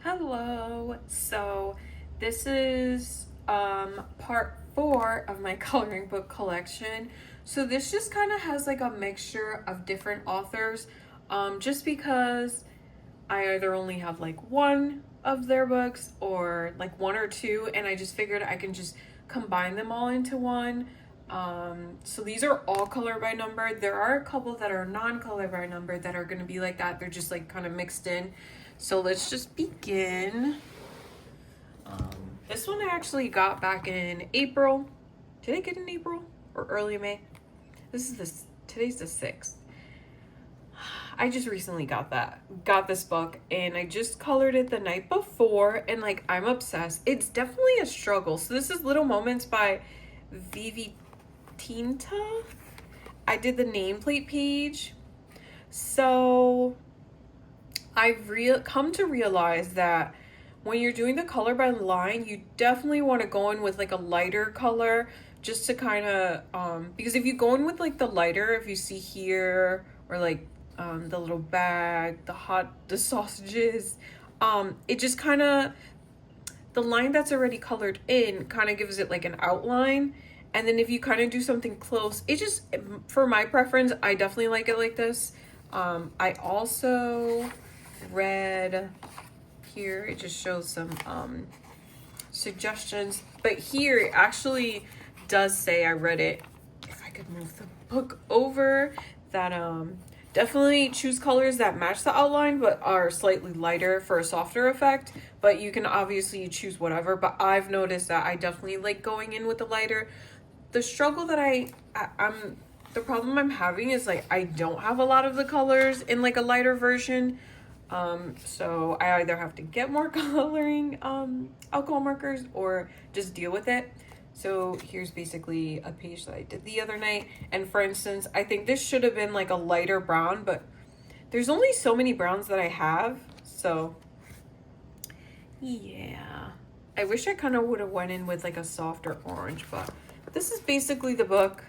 Hello. So this is part 4 of my coloring book collection. So this just kind of has like a mixture of different authors, just because I either only have like one of their books or like one or two, and I just figured I can just combine them all into one. So these are all color by number. There are a couple that are non-color by number that are going to be like that. They're just like kind of mixed in. So let's just begin. Um, this one I actually got back in April. Did I get in April or early May? Today's the 6th. I just recently got this book, and I just colored it the night before, and like I'm obsessed. It's definitely a struggle. So this is Little Moments by Vivi Tinta. I did the nameplate page. So I've come to realize that when you're doing the color by line, you definitely want to go in with like a lighter color, just to kind of because if you go in with like the lighter, if you see here, or like the little bag, the sausages, it just kind of, the line that's already colored in kind of gives it like an outline. And then if you kind of do something close, it just, for my preference, I definitely like it like this. I also read here, it just shows some suggestions, but here it actually does say, I read it, if I could move the book over, that definitely choose colors that match the outline but are slightly lighter for a softer effect. But you can obviously choose whatever, but I've noticed that I definitely like going in with the lighter. The struggle that I'm the problem I'm having is like I don't have a lot of the colors in like a lighter version. So I either have to get more coloring alcohol markers or just deal with it. So here's basically a page that I did the other night. And for instance, I think this should have been like a lighter brown, but there's only so many browns that I have. So yeah, I wish I kind of would have went in with like a softer orange, but this is basically the book.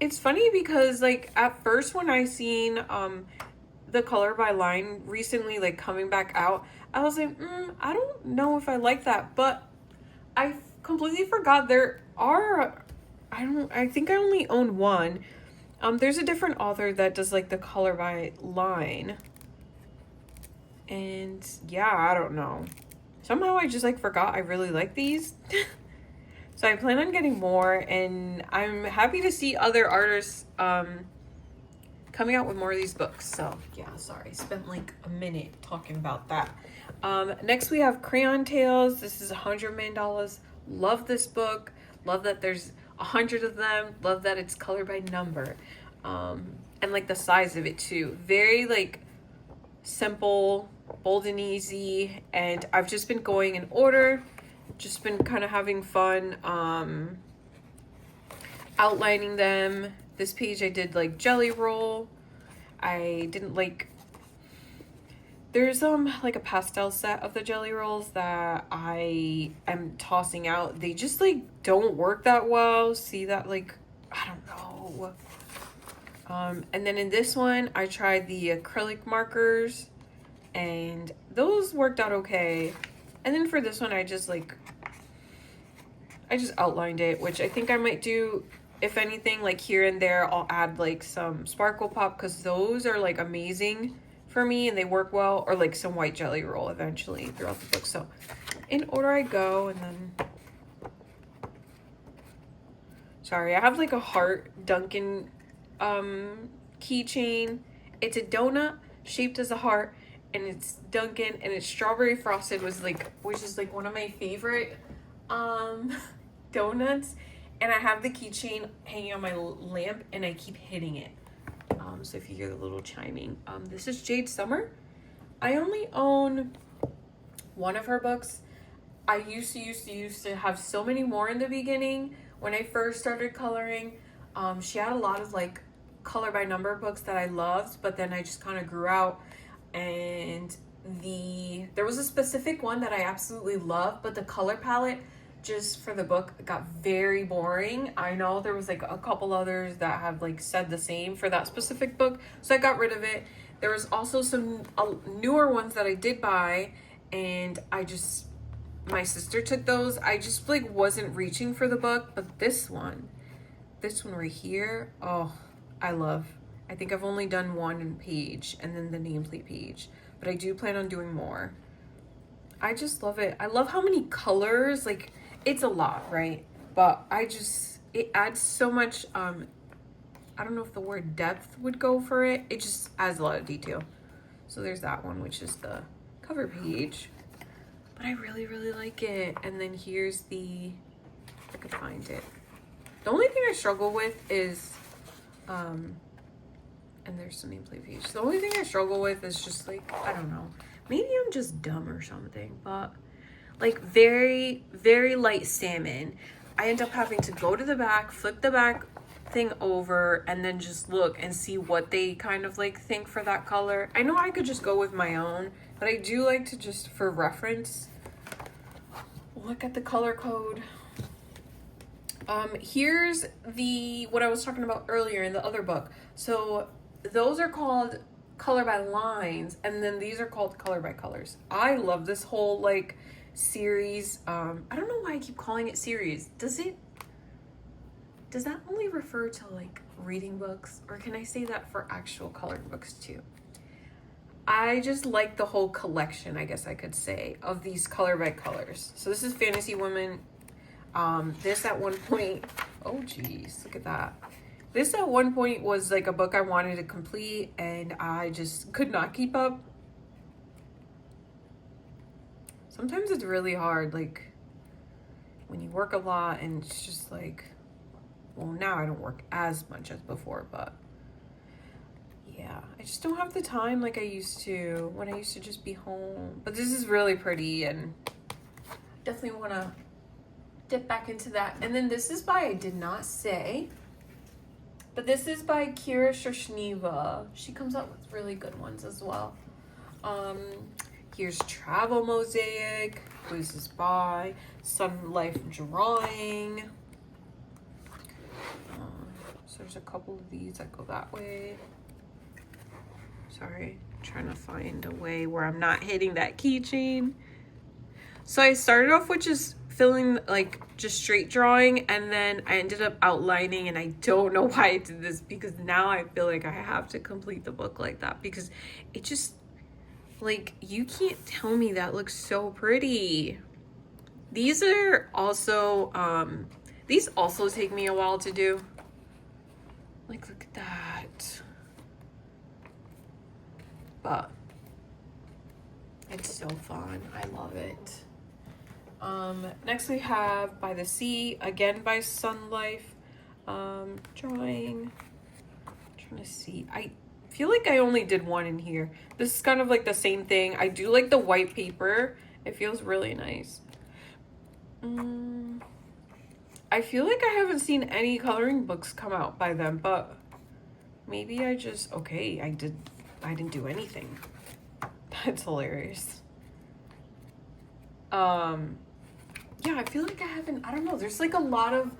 It's funny because like at first when I seen the color by line recently like coming back out, I was like, I don't know if I like that, but I completely forgot there are, I think I only own one. There's a different author that does like the color by line, and yeah, I don't know, somehow I just like forgot I really like these. So I plan on getting more, and I'm happy to see other artists coming out with more of these books. So yeah, sorry, spent like a minute talking about that. Next we have Crayon Tales. This is 100 mandalas. Love this book. Love that there's 100 of them. Love that it's color by number, and like the size of it too. Very like simple, bold and easy. And I've just been going in order. Just been kind of having fun outlining them. This page I did like jelly roll. I didn't like, there's like a pastel set of the jelly rolls that I am tossing out. They just like don't work that well. See that, like, I don't know. And then in this one I tried the acrylic markers, and those worked out okay. And then for this one I just outlined it, which I think I might do, if anything, like here and there I'll add like some sparkle pop, because those are like amazing for me and they work well, or like some white jelly roll eventually throughout the book. So in order I go, and then sorry, I have like a heart Dunkin' keychain. It's a donut shaped as a heart, and it's Dunkin', and it's strawberry frosted, which is like one of my favorite donuts. And I have the keychain hanging on my lamp, and I keep hitting it. So if you hear the little chiming, this is Jade Summer. I only own one of her books. I used to have so many more in the beginning when I first started coloring. She had a lot of like color by number books that I loved, but then I just kind of grew out, and there was a specific one that I absolutely loved, but the color palette just for the book got very boring. I know there was like a couple others that have like said the same for that specific book, so I got rid of it. There was also some newer ones that I did buy, and my sister took those. I just like wasn't reaching for the book, but this one right here, oh, I love. I think I've only done one page and then the nameplate page, but I do plan on doing more. I just love it. I love how many colors, like it's a lot, right? But it adds so much, I don't know if the word depth would go for it. It just adds a lot of detail. So there's that one, which is the cover page. But I really, really like it. And then here's if I could find it. The only thing I struggle with is, and there's the nameplate page. The only thing I struggle with is just like, I don't know. Maybe I'm just dumb or something, but like very, very light salmon. I end up having to go to the back, flip the back thing over, and then just look and see what they kind of like think for that color. I know I could just go with my own, but I do like to just, for reference, look at the color code. Here's what I was talking about earlier in the other book. So those are called color by lines, and then these are called color by colors. I love this whole like series. I don't know why I keep calling it series. Does that only refer to like reading books, or can I say that for actual coloring books too? I just like the whole collection, I guess I could say, of these color by colors. So this is Fantasy Women. This at one point, oh geez, look at that. This at one point was like a book I wanted to complete, and I just could not keep up. Sometimes it's really hard, like when you work a lot and it's just like, well, now I don't work as much as before, but yeah, I just don't have the time like I used to when I used to just be home. But this is really pretty, and definitely want to dip back into that. And then this is by, I did not say, but this is by Kira Shoshneva. She comes up with really good ones as well. Here's Travel Mosaic. Who is this by? Sunlife Drawing. So there's a couple of these that go that way. Sorry, I'm trying to find a way where I'm not hitting that keychain. So I started off with just filling like just straight drawing, and then I ended up outlining, and I don't know why I did this, because now I feel like I have to complete the book like that, because it just, like, you can't tell me that looks so pretty. These are also these also take me a while to do. Like, look at that. But it's so fun. I love it. Next we have By the Sea, again by Sunlife. Drawing. I'm trying to see. I feel like I only did one in here. This is kind of like the same thing. I do like the white paper. It feels really nice. I feel like I haven't seen any coloring books come out by them, but maybe I just, okay, I didn't do anything. That's hilarious. Yeah, I feel like I don't know, there's like a lot of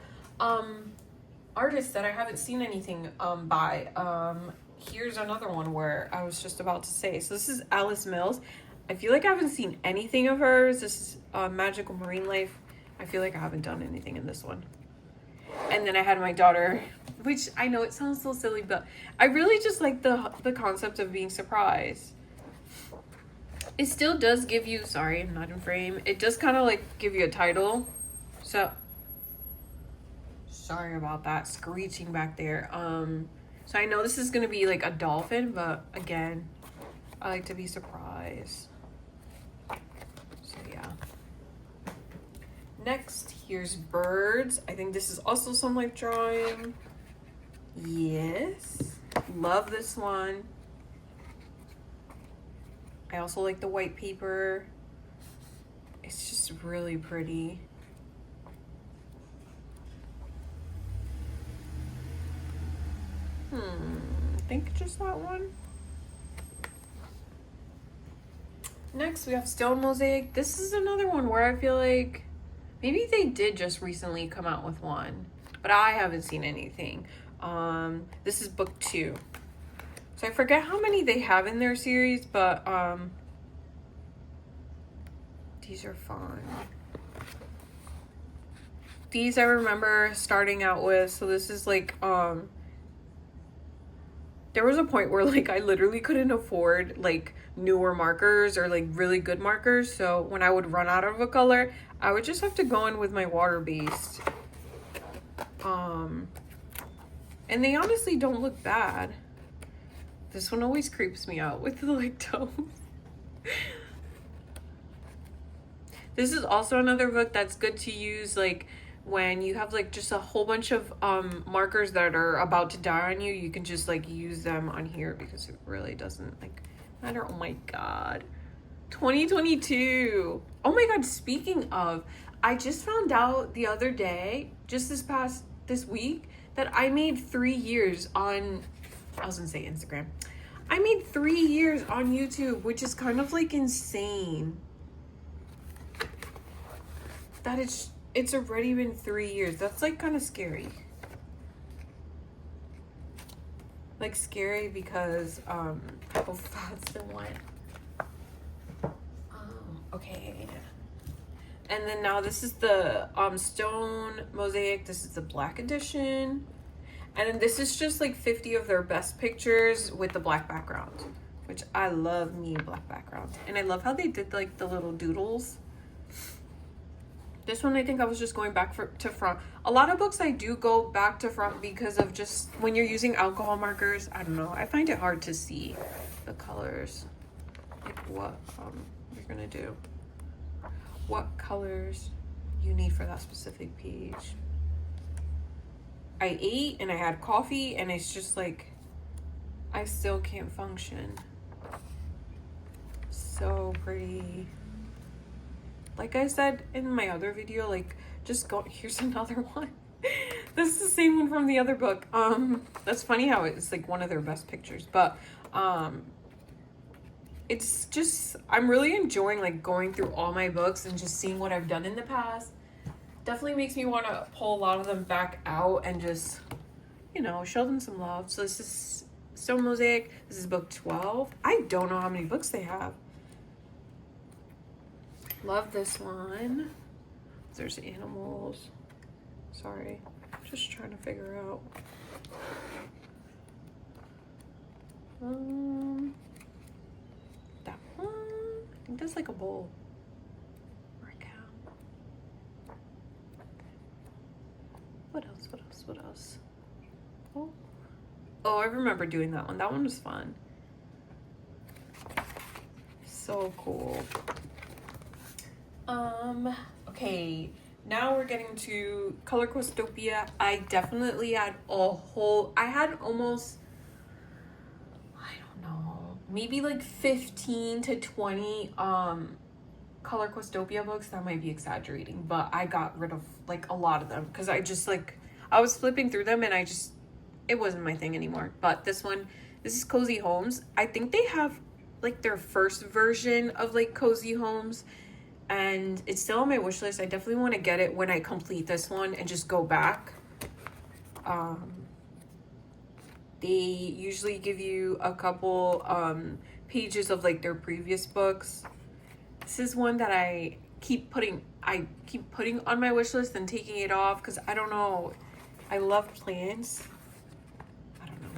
artists that I haven't seen anything by. Here's another one where I was just about to say. So this is Alice Mills. I feel like I haven't seen anything of hers. This is Magical Marine Life. I feel like I haven't done anything in this one. And then I had my daughter, which I know it sounds so silly, but I really just like the concept of being surprised. It still does give you, sorry, I'm not in frame. It does kind of like give you a title. So, sorry about that screeching back there. So I know this is going to be like a dolphin, but again, I like to be surprised. So yeah. Next, here's Birds. I think this is also Sunlife Drawing. Yes. Love this one. I also like the white paper. It's just really pretty. I think just that one. Next, we have Stone Mosaic. This is another one where I feel like maybe they did just recently come out with one, but I haven't seen anything. This is book 2. So I forget how many they have in their series, but these are fun. These I remember starting out with. So this is like there was a point where like I literally couldn't afford like newer markers or like really good markers. So when I would run out of a color, I would just have to go in with my water-based. And they honestly don't look bad. This one always creeps me out with the like toes. This is also another book that's good to use like when you have like just a whole bunch of markers that are about to die on you. You can just like use them on here because it really doesn't like matter. Oh my god, 2022. Oh my god, speaking of, I just found out the other day, just this week, that I made 3 years on, I was gonna say Instagram. I made 3 years on YouTube, which is kind of like insane. That it's already been 3 years. That's like kind of scary. Like scary because how fast it went. Okay. And then now this is the stone mosaic. This is the black edition. And then this is just like 50 of their best pictures with the black background, which I love me black background. And I love how they did like the little doodles. This one, I think I was just going back to front. A lot of books I do go back to front because of just when you're using alcohol markers, I don't know. I find it hard to see the colors. Like what you're gonna do. What colors you need for that specific page. I ate and I had coffee and it's just like, I still can't function. So pretty. Like I said in my other video, like just go, here's another one. This is the same one from the other book. That's funny how it's like one of their best pictures, but it's just, I'm really enjoying like going through all my books and just seeing what I've done in the past. Definitely makes me want to pull a lot of them back out and just, you know, show them some love. So this is Stone Mosaic. This is book 12. I don't know how many books they have. Love this one. There's animals. Sorry, just trying to figure out. That one. I think that's like a bull or a cow. What else? What else? What else? Oh, I remember doing that one. That one was fun. So cool. Okay, now we're getting to color quistopia. I definitely had I had almost, I don't know, maybe like 15 to 20 color quistopia books. That might be exaggerating, but I got rid of like a lot of them because I just like, I was flipping through them and it wasn't my thing anymore. But this is Cozy Homes. I think they have like their first version of like Cozy Homes, and it's still on my wish list. I definitely want to get it when I complete this one and just go back. They usually give you a couple pages of like their previous books. This is one that I keep putting on my wish list and taking it off because I don't know. I love plants. I don't know.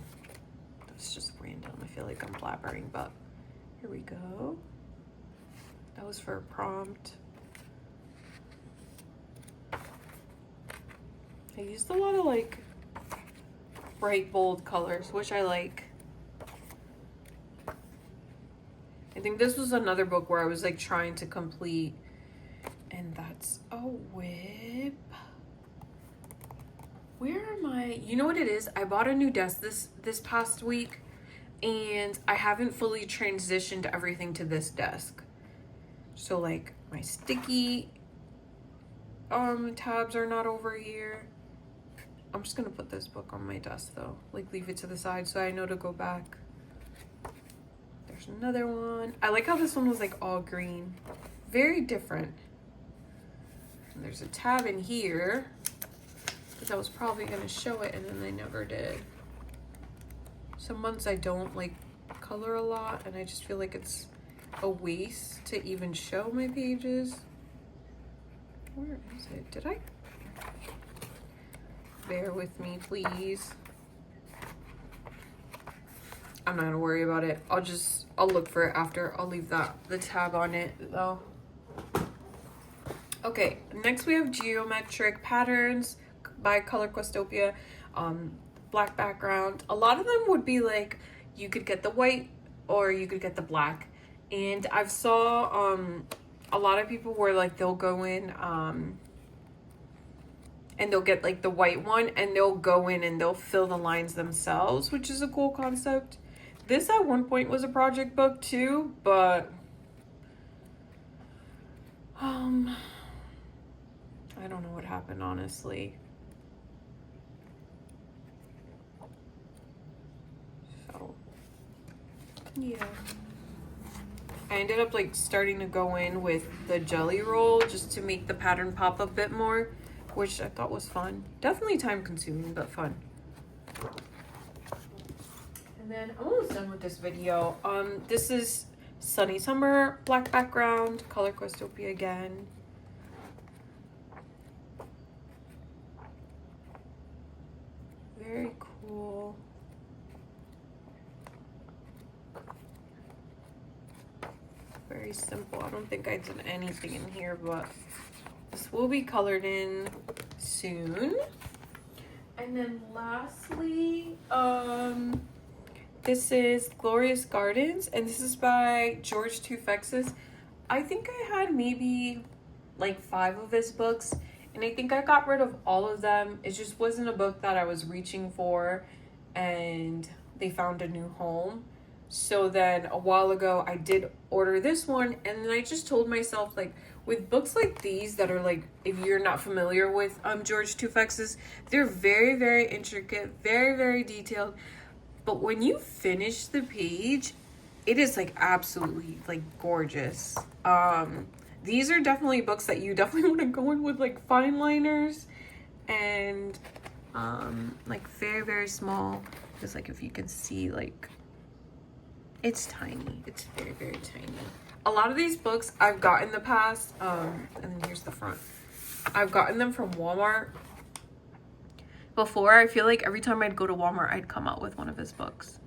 That's just random. I feel like I'm blabbering, but here we go. That was for a prompt. I used a lot of like bright, bold colors, which I like. I think this was another book where I was like trying to complete, and that's a whip. Where am I? You know what it is? I bought a new desk this past week, and I haven't fully transitioned everything to this desk. So like my sticky tabs are not over here. I'm just gonna put this book on my desk though, like leave it to the side so I know to go back. There's another one. I like how this one was like all green, very different. And there's a tab in here because I was probably gonna show it and then they never did. Some months I don't like color a lot, and I just feel like it's a waste to even show my pages. Where is it? Did I? Bear with me, please. I'm not gonna worry about it. I'll look for it after. I'll leave the tab on it though. Okay, next we have Geometric Patterns by Color Quistopia. Black background. A lot of them would be like, you could get the white or you could get the black. And I've saw a lot of people where like they'll go in and they'll get like the white one and they'll go in and they'll fill the lines themselves, which is a cool concept. This at one point was a project book too, but I don't know what happened, honestly. So yeah, I ended up like starting to go in with the jelly roll just to make the pattern pop a bit more, which I thought was fun. Definitely time consuming, but fun. And then I'm almost done with this video. This is Sunny Summer, black background, Color Quistopia again. Very cool. Very simple. I don't think I did anything in here, but this will be colored in soon. And then lastly, this is Glorious Gardens, and this is by George Tufexis. I think I had maybe like 5 of his books, and I think I got rid of all of them. It just wasn't a book that I was reaching for, and they found a new home. So then a while ago, I did order this one, and then I just told myself, like, with books like these that are like, if you're not familiar with George Tufexis, they're very, very intricate, very, very detailed. But when you finish the page, it is like absolutely like gorgeous. These are definitely books that you definitely want to go in with like fine liners and like very, very small. Just like if you can see, like, it's tiny. It's very, very tiny. A lot of these books I've got in the past, and then here's the front. I've gotten them from Walmart. Before, I feel like every time I'd go to Walmart, I'd come out with one of his books.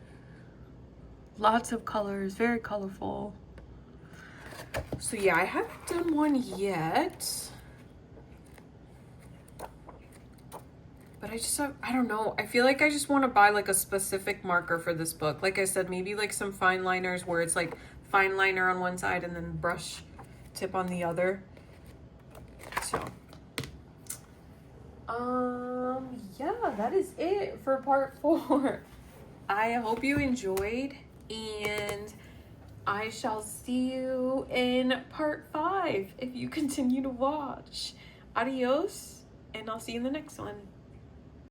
Lots of colors, very colorful. So yeah, I haven't done one yet. But I don't know. I feel like I just want to buy like a specific marker for this book. Like I said, maybe like some fine liners where it's like fine liner on one side and then brush tip on the other. So yeah, that is it for part 4. I hope you enjoyed, and I shall see you in part 5 if you continue to watch. Adios, and I'll see you in the next one.